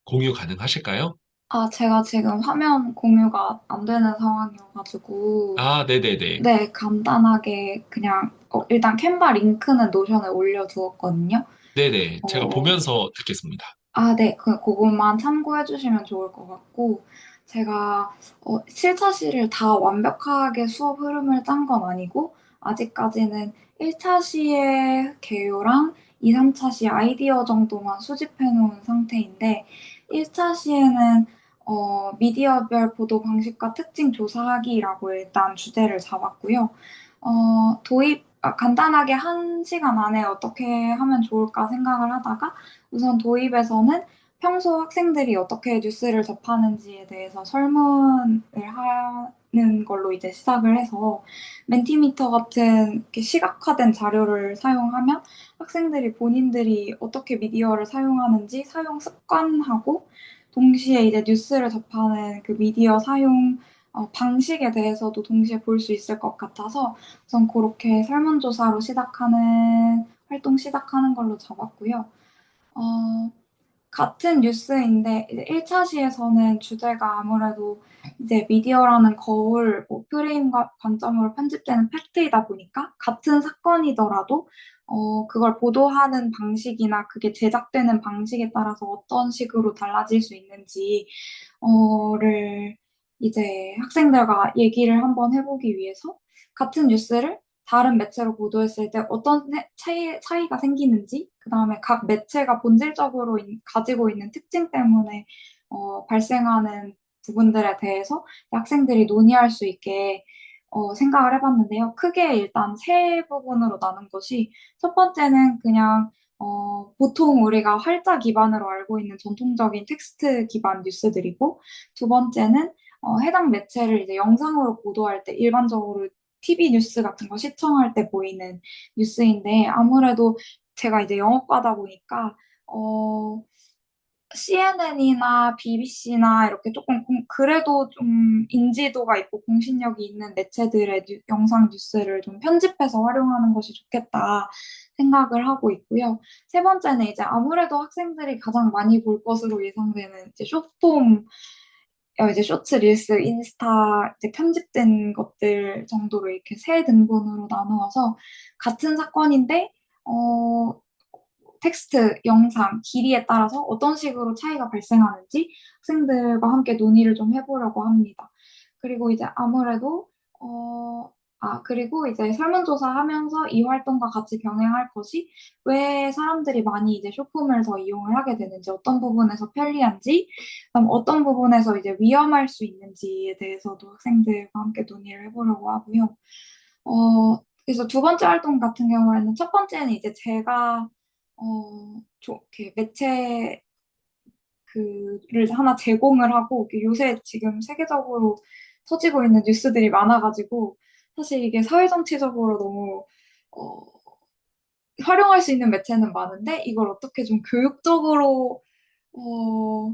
공유 가능하실까요? 아, 제가 지금 화면 공유가 안 되는 상황이어가지고, 아, 네네네. 네, 간단하게 그냥, 일단 캔바 링크는 노션에 올려두었거든요. 네네. 제가 어, 보면서 듣겠습니다. 아, 네, 그것만 참고해 주시면 좋을 것 같고, 제가, 7차 시를 다 완벽하게 수업 흐름을 짠 건 아니고, 아직까지는 1차 시의 개요랑 2, 3차 시 아이디어 정도만 수집해 놓은 상태인데, 1차 시에는, 미디어별 보도 방식과 특징 조사하기라고 일단 주제를 잡았고요. 간단하게 1시간 안에 어떻게 하면 좋을까 생각을 하다가, 우선 도입에서는 평소 학생들이 어떻게 뉴스를 접하는지에 대해서 설문을 하는 걸로 이제 시작을 해서 멘티미터 같은 이렇게 시각화된 자료를 사용하면 학생들이 본인들이 어떻게 미디어를 사용하는지 사용 습관하고 동시에 이제 뉴스를 접하는 그 미디어 사용 방식에 대해서도 동시에 볼 수 있을 것 같아서 우선 그렇게 설문조사로 활동 시작하는 걸로 잡았고요. 어, 같은 뉴스인데 이제 1차 시에서는 주제가 아무래도 이제 미디어라는 거울, 뭐 프레임과 관점으로 편집되는 팩트이다 보니까 같은 사건이더라도 그걸 보도하는 방식이나 그게 제작되는 방식에 따라서 어떤 식으로 달라질 수 있는지 를 이제 학생들과 얘기를 한번 해보기 위해서 같은 뉴스를 다른 매체로 보도했을 때 어떤 차이가 생기는지, 그 다음에 각 매체가 본질적으로 가지고 있는 특징 때문에 발생하는 부분들에 대해서 학생들이 논의할 수 있게 생각을 해봤는데요. 크게 일단 세 부분으로 나눈 것이 첫 번째는 그냥 보통 우리가 활자 기반으로 알고 있는 전통적인 텍스트 기반 뉴스들이고, 두 번째는 해당 매체를 이제 영상으로 보도할 때 일반적으로 TV 뉴스 같은 거 시청할 때 보이는 뉴스인데 아무래도 제가 이제 영어과다 보니까 CNN이나 BBC나 이렇게 조금 그래도 좀 인지도가 있고 공신력이 있는 매체들의 영상 뉴스를 좀 편집해서 활용하는 것이 좋겠다 생각을 하고 있고요. 세 번째는 이제 아무래도 학생들이 가장 많이 볼 것으로 예상되는 이제 숏폼, 이제 쇼츠, 릴스, 인스타 이제 편집된 것들 정도로 이렇게 세 등분으로 나누어서 같은 사건인데 어, 텍스트, 영상, 길이에 따라서 어떤 식으로 차이가 발생하는지 학생들과 함께 논의를 좀 해보려고 합니다. 그리고 이제 아무래도 그리고 이제 설문조사 하면서 이 활동과 같이 병행할 것이 왜 사람들이 많이 이제 쇼폼을 더 이용을 하게 되는지, 어떤 부분에서 편리한지, 그다음 어떤 부분에서 이제 위험할 수 있는지에 대해서도 학생들과 함께 논의를 해보려고 하고요. 그래서 두 번째 활동 같은 경우에는 첫 번째는 이제 제가 이렇게 매체 그를 하나 제공을 하고 요새 지금 세계적으로 터지고 있는 뉴스들이 많아가지고 사실 이게 사회 정치적으로 너무 어, 활용할 수 있는 매체는 많은데 이걸 어떻게 좀 교육적으로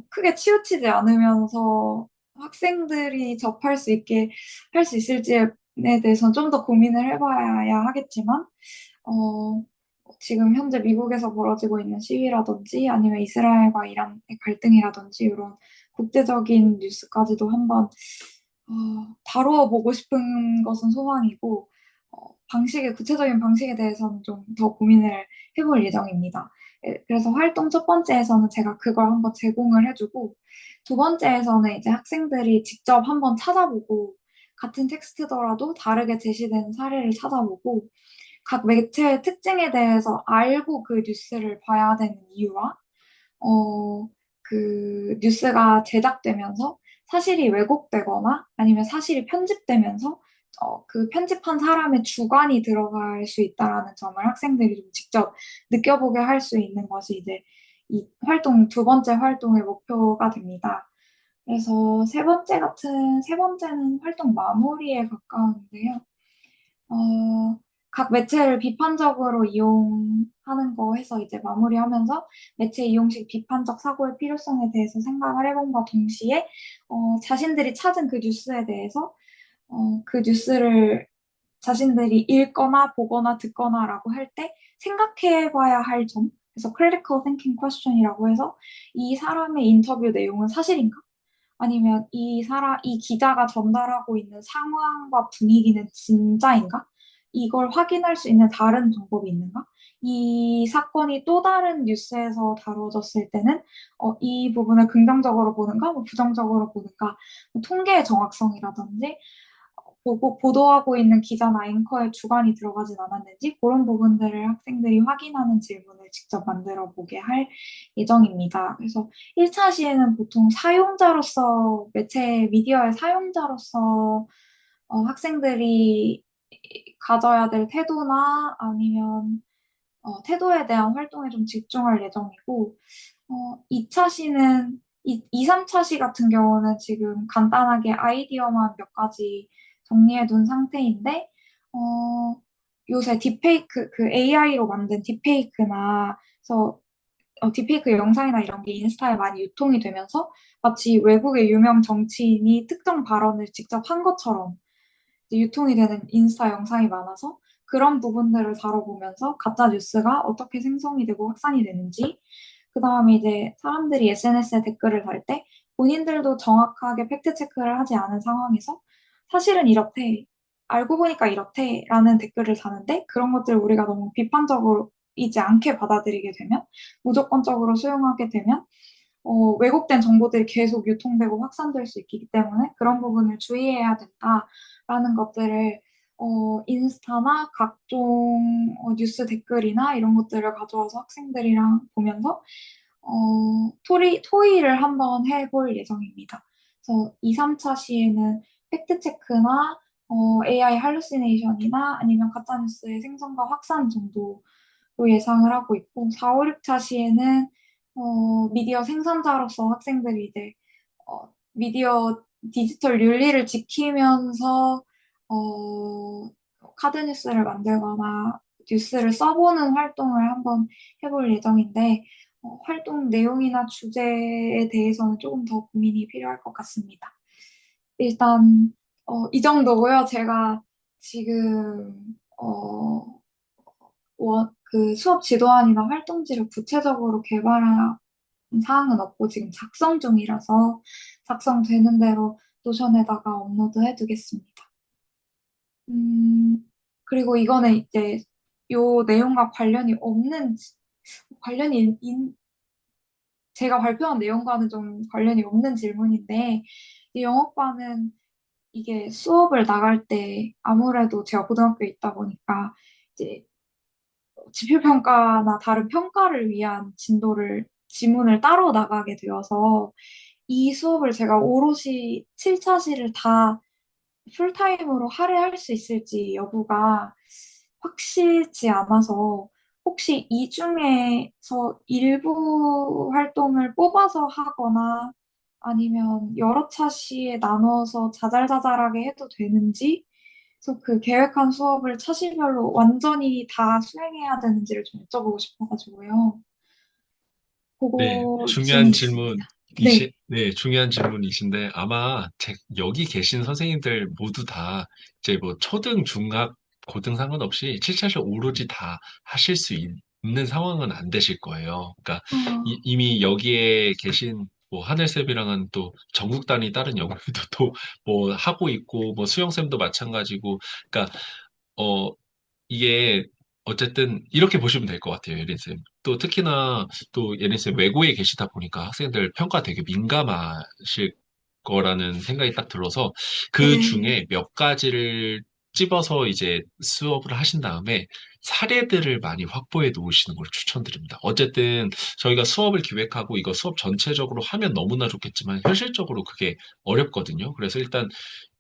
크게 치우치지 않으면서 학생들이 접할 수 있게 할 수 있을지에 대해서는 좀 더 고민을 해봐야 하겠지만 어, 지금 현재 미국에서 벌어지고 있는 시위라든지 아니면 이스라엘과 이란의 갈등이라든지 이런 국제적인 뉴스까지도 한번 다루어 보고 싶은 것은 소망이고 구체적인 방식에 대해서는 좀 더 고민을 해볼 예정입니다. 그래서 활동 첫 번째에서는 제가 그걸 한번 제공을 해주고 두 번째에서는 이제 학생들이 직접 한번 찾아보고 같은 텍스트더라도 다르게 제시된 사례를 찾아보고 각 매체의 특징에 대해서 알고 그 뉴스를 봐야 되는 이유와, 그 뉴스가 제작되면서 사실이 왜곡되거나 아니면 사실이 편집되면서 그 편집한 사람의 주관이 들어갈 수 있다라는 점을 학생들이 좀 직접 느껴보게 할 수 있는 것이 이제 두 번째 활동의 목표가 됩니다. 그래서 세 번째는 활동 마무리에 가까운데요. 각 매체를 비판적으로 이용하는 거 해서 이제 마무리하면서 매체 이용 시 비판적 사고의 필요성에 대해서 생각을 해본과 동시에 자신들이 찾은 그 뉴스에 대해서 그 뉴스를 자신들이 읽거나 보거나 듣거나라고 할 때 생각해 봐야 할 점. 그래서 critical thinking question이라고 해서 이 사람의 인터뷰 내용은 사실인가? 아니면 이 기자가 전달하고 있는 상황과 분위기는 진짜인가? 이걸 확인할 수 있는 다른 방법이 있는가? 이 사건이 또 다른 뉴스에서 다뤄졌을 때는 이 부분을 긍정적으로 보는가, 뭐 부정적으로 보는가, 뭐 통계의 정확성이라든지 보도하고 있는 기자나 앵커의 주관이 들어가진 않았는지 그런 부분들을 학생들이 확인하는 질문을 직접 만들어 보게 할 예정입니다. 그래서 1차 시에는 보통 사용자로서 매체 미디어의 사용자로서 학생들이 가져야 될 태도나 아니면 태도에 대한 활동에 좀 집중할 예정이고 2차 시는 3차 시 같은 경우는 지금 간단하게 아이디어만 몇 가지 정리해 둔 상태인데, 요새 딥페이크, 그 AI로 만든 딥페이크나, 그래서 딥페이크 영상이나 이런 게 인스타에 많이 유통이 되면서 마치 외국의 유명 정치인이 특정 발언을 직접 한 것처럼 이제 유통이 되는 인스타 영상이 많아서 그런 부분들을 다뤄보면서 가짜 뉴스가 어떻게 생성이 되고 확산이 되는지, 그 다음에 이제 사람들이 SNS에 댓글을 달 때 본인들도 정확하게 팩트 체크를 하지 않은 상황에서 사실은 이렇대, 알고 보니까 이렇대 라는 댓글을 다는데 그런 것들을 우리가 너무 비판적으로 이지 않게 받아들이게 되면 무조건적으로 수용하게 되면 왜곡된 정보들이 계속 유통되고 확산될 수 있기 때문에 그런 부분을 주의해야 된다라는 것들을 인스타나 각종 뉴스 댓글이나 이런 것들을 가져와서 학생들이랑 보면서 토의를 한번 해볼 예정입니다. 그래서 2, 3차 시에는 팩트체크나 AI 할루시네이션이나 아니면 가짜뉴스의 생성과 확산 정도로 예상을 하고 있고 4, 5, 6차 시에는 미디어 생산자로서 학생들이 이제 미디어 디지털 윤리를 지키면서 카드뉴스를 만들거나 뉴스를 써보는 활동을 한번 해볼 예정인데 활동 내용이나 주제에 대해서는 조금 더 고민이 필요할 것 같습니다. 일단 이 정도고요. 제가 지금 그 수업 지도안이나 활동지를 구체적으로 개발한 사항은 없고 지금 작성 중이라서 작성되는 대로 노션에다가 업로드해 두겠습니다. 그리고 이거는 이제 요 내용과 관련이 없는 관련이 제가 발표한 내용과는 좀 관련이 없는 질문인데, 이 영어과는 이게 수업을 나갈 때 아무래도 제가 고등학교에 있다 보니까 이제 지표평가나 다른 평가를 위한 지문을 따로 나가게 되어서 이 수업을 제가 오롯이 7차시를 다 풀타임으로 할애할 수 있을지 여부가 확실치 않아서 혹시 이 중에서 일부 활동을 뽑아서 하거나 아니면 여러 차시에 나눠서 자잘자잘하게 해도 되는지 그래서 그 계획한 수업을 차시별로 완전히 다 수행해야 되는지를 좀 여쭤보고 싶어가지고요. 네, 그거 중요한 질문이 있습니다. 네, 중요한 질문이신데, 아마 여기 계신 선생님들 모두 다, 이제 뭐, 초등, 중학, 고등 상관없이 7차시 오로지 다 하실 수 있는 상황은 안 되실 거예요. 그러니까, 어, 이미 여기에 계신, 뭐, 하늘쌤이랑은 또 전국 단위 다른 영어도 또 뭐, 하고 있고, 뭐, 수영쌤도 마찬가지고, 그러니까, 어, 이게 어쨌든 이렇게 보시면 될 것 같아요, 예린쌤. 또 특히나 또 예린쌤 외고에 계시다 보니까 학생들 평가 되게 민감하실 거라는 생각이 딱 들어서 그 네. 중에 몇 가지를 집어서 이제 수업을 하신 다음에 사례들을 많이 확보해 놓으시는 걸 추천드립니다. 어쨌든 저희가 수업을 기획하고 이거 수업 전체적으로 하면 너무나 좋겠지만 현실적으로 그게 어렵거든요. 그래서 일단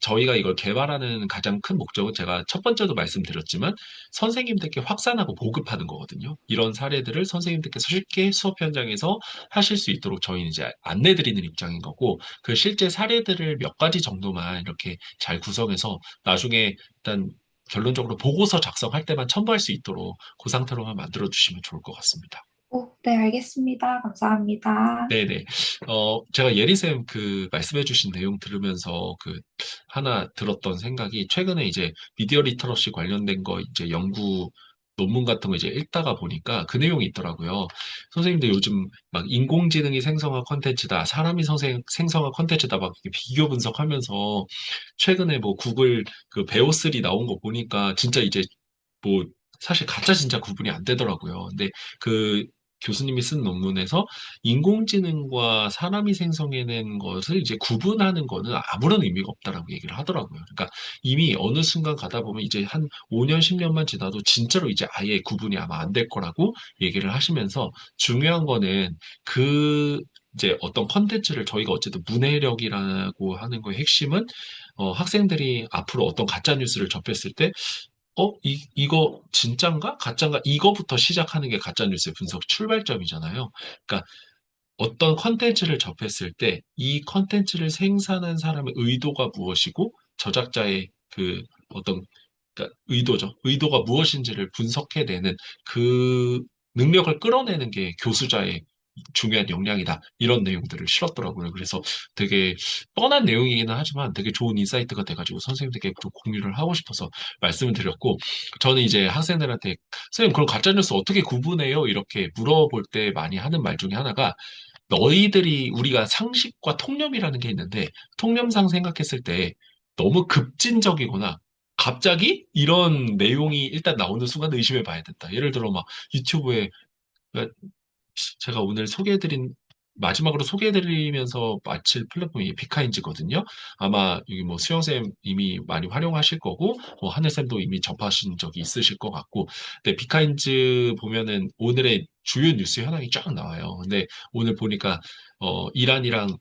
저희가 이걸 개발하는 가장 큰 목적은 제가 첫 번째도 말씀드렸지만 선생님들께 확산하고 보급하는 거거든요. 이런 사례들을 선생님들께서 쉽게 수업 현장에서 하실 수 있도록 저희는 이제 안내드리는 입장인 거고, 그 실제 사례들을 몇 가지 정도만 이렇게 잘 구성해서 나중에 일단 결론적으로 보고서 작성할 때만 첨부할 수 있도록 그 상태로만 만들어 주시면 좋을 것 같습니다. 오, 네, 알겠습니다. 감사합니다. 네네. 제가 예리쌤 말씀해주신 내용 들으면서 하나 들었던 생각이 최근에 이제 미디어 리터러시 관련된 거 이제 연구 논문 같은 거 이제 읽다가 보니까 그 내용이 있더라고요. 선생님들 요즘 막 인공지능이 생성한 컨텐츠다, 사람이 생성한 컨텐츠다 막 이렇게 비교 분석하면서 최근에 뭐 구글 베오3 나온 거 보니까 진짜 이제 뭐 사실 가짜 진짜 구분이 안 되더라고요. 근데 그 교수님이 쓴 논문에서 인공지능과 사람이 생성해낸 것을 이제 구분하는 거는 아무런 의미가 없다라고 얘기를 하더라고요. 그러니까 이미 어느 순간 가다 보면 이제 한 5년, 10년만 지나도 진짜로 이제 아예 구분이 아마 안 될 거라고 얘기를 하시면서 중요한 거는 그 이제 어떤 컨텐츠를 저희가 어쨌든 문해력이라고 하는 거의 핵심은 학생들이 앞으로 어떤 가짜 뉴스를 접했을 때 이거 진짠가? 가짠가? 이거부터 시작하는 게 가짜뉴스의 분석 출발점이잖아요. 그러니까 어떤 컨텐츠를 접했을 때 이 컨텐츠를 생산한 사람의 의도가 무엇이고 저작자의 어떤 그러니까 의도죠. 의도가 무엇인지를 분석해내는 그 능력을 끌어내는 게 교수자의 중요한 역량이다. 이런 내용들을 실었더라고요. 그래서 되게 뻔한 내용이기는 하지만 되게 좋은 인사이트가 돼가지고 선생님들께 좀 공유를 하고 싶어서 말씀을 드렸고, 저는 이제 학생들한테 선생님 그럼 가짜뉴스 어떻게 구분해요? 이렇게 물어볼 때 많이 하는 말 중에 하나가 너희들이 우리가 상식과 통념이라는 게 있는데 통념상 생각했을 때 너무 급진적이거나 갑자기 이런 내용이 일단 나오는 순간 의심해 봐야 된다. 예를 들어 막 유튜브에 제가 오늘 마지막으로 소개해드리면서 마칠 플랫폼이 비카인즈거든요. 아마 여기 뭐 수영쌤 이미 많이 활용하실 거고, 뭐 하늘쌤도 이미 접하신 적이 있으실 것 같고, 근데 비카인즈 보면은 오늘의 주요 뉴스 현황이 쫙 나와요. 근데 오늘 보니까, 이란이랑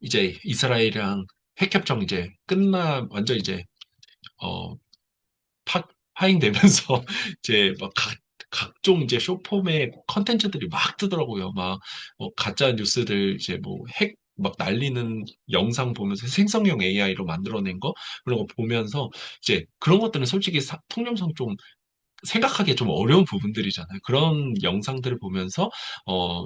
이제 이스라엘이랑 핵협정 이제 완전 이제, 어, 파행되면서 이제 막 각종 이제 쇼폼의 컨텐츠들이 막 뜨더라고요. 막 가짜 뉴스들 이제 뭐 막 날리는 영상 보면서 생성형 AI로 만들어낸 거 그런 거 보면서 이제 그런 것들은 솔직히 통념상 좀 생각하기 좀 어려운 부분들이잖아요. 그런 영상들을 보면서 어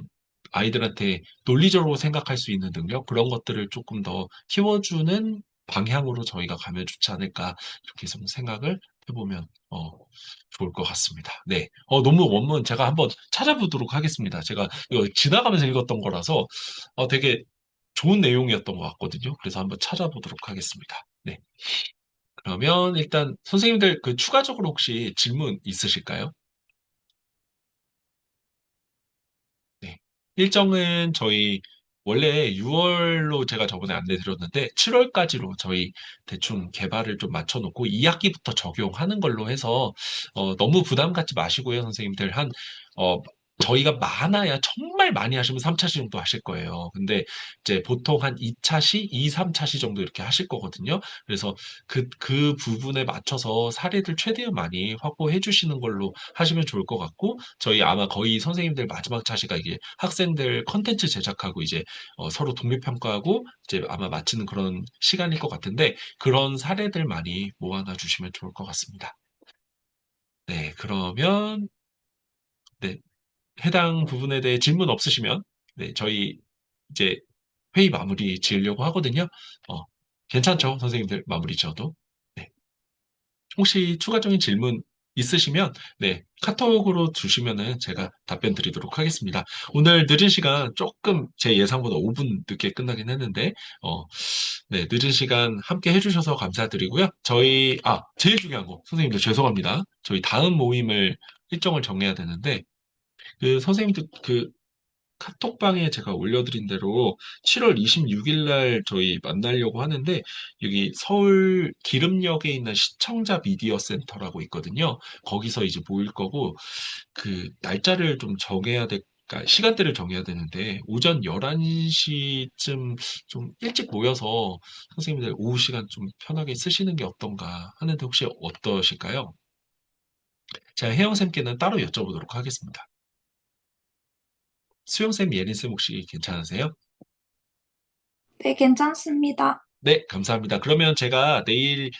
아이들한테 논리적으로 생각할 수 있는 능력 그런 것들을 조금 더 키워주는 방향으로 저희가 가면 좋지 않을까 이렇게 좀 생각을 해보면 좋을 것 같습니다. 네. 너무 원문 제가 한번 찾아보도록 하겠습니다. 제가 이거 지나가면서 읽었던 거라서 되게 좋은 내용이었던 것 같거든요. 그래서 한번 찾아보도록 하겠습니다. 네. 그러면 일단 선생님들 추가적으로 혹시 질문 있으실까요? 일정은 저희 원래 6월로 제가 저번에 안내 드렸는데 7월까지로 저희 대충 개발을 좀 맞춰놓고 2학기부터 적용하는 걸로 해서 너무 부담 갖지 마시고요, 선생님들. 어, 저희가 많아야 정말 많이 하시면 3차시 정도 하실 거예요. 근데 이제 보통 한 2차시, 2, 3차시 정도 이렇게 하실 거거든요. 그래서 그 부분에 맞춰서 사례를 최대한 많이 확보해 주시는 걸로 하시면 좋을 것 같고, 저희 아마 거의 선생님들 마지막 차시가 이게 학생들 컨텐츠 제작하고 이제 서로 동료평가하고 이제 아마 마치는 그런 시간일 것 같은데, 그런 사례들 많이 모아놔 주시면 좋을 것 같습니다. 네, 그러면, 네, 해당 부분에 대해 질문 없으시면, 네, 저희 이제 회의 마무리 지으려고 하거든요. 어, 괜찮죠? 선생님들 마무리 지어도. 네. 혹시 추가적인 질문 있으시면, 네, 카톡으로 주시면은 제가 답변 드리도록 하겠습니다. 오늘 늦은 시간 조금 제 예상보다 5분 늦게 끝나긴 했는데, 어, 네, 늦은 시간 함께 해주셔서 감사드리고요. 제일 중요한 거, 선생님들 죄송합니다. 저희 다음 모임을 일정을 정해야 되는데, 선생님들 카톡방에 제가 올려드린 대로 7월 26일 날 저희 만나려고 하는데, 여기 서울 기름역에 있는 시청자 미디어 센터라고 있거든요. 거기서 이제 모일 거고, 그 날짜를 좀 정해야 될, 그러니까 시간대를 정해야 되는데, 오전 11시쯤 좀 일찍 모여서 선생님들 오후 시간 좀 편하게 쓰시는 게 어떤가 하는데, 혹시 어떠실까요? 제가 혜영쌤께는 따로 여쭤보도록 하겠습니다. 수영쌤, 예린쌤 혹시 괜찮으세요? 네, 괜찮습니다. 네, 감사합니다. 그러면 제가 내일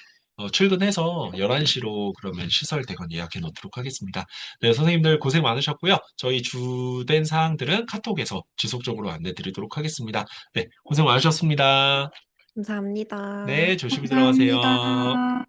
출근해서 11시로 그러면 시설 대관 예약해 놓도록 하겠습니다. 네, 선생님들 고생 많으셨고요. 저희 주된 사항들은 카톡에서 지속적으로 안내 드리도록 하겠습니다. 네, 고생 많으셨습니다. 감사합니다. 네, 조심히 들어가세요. 감사합니다.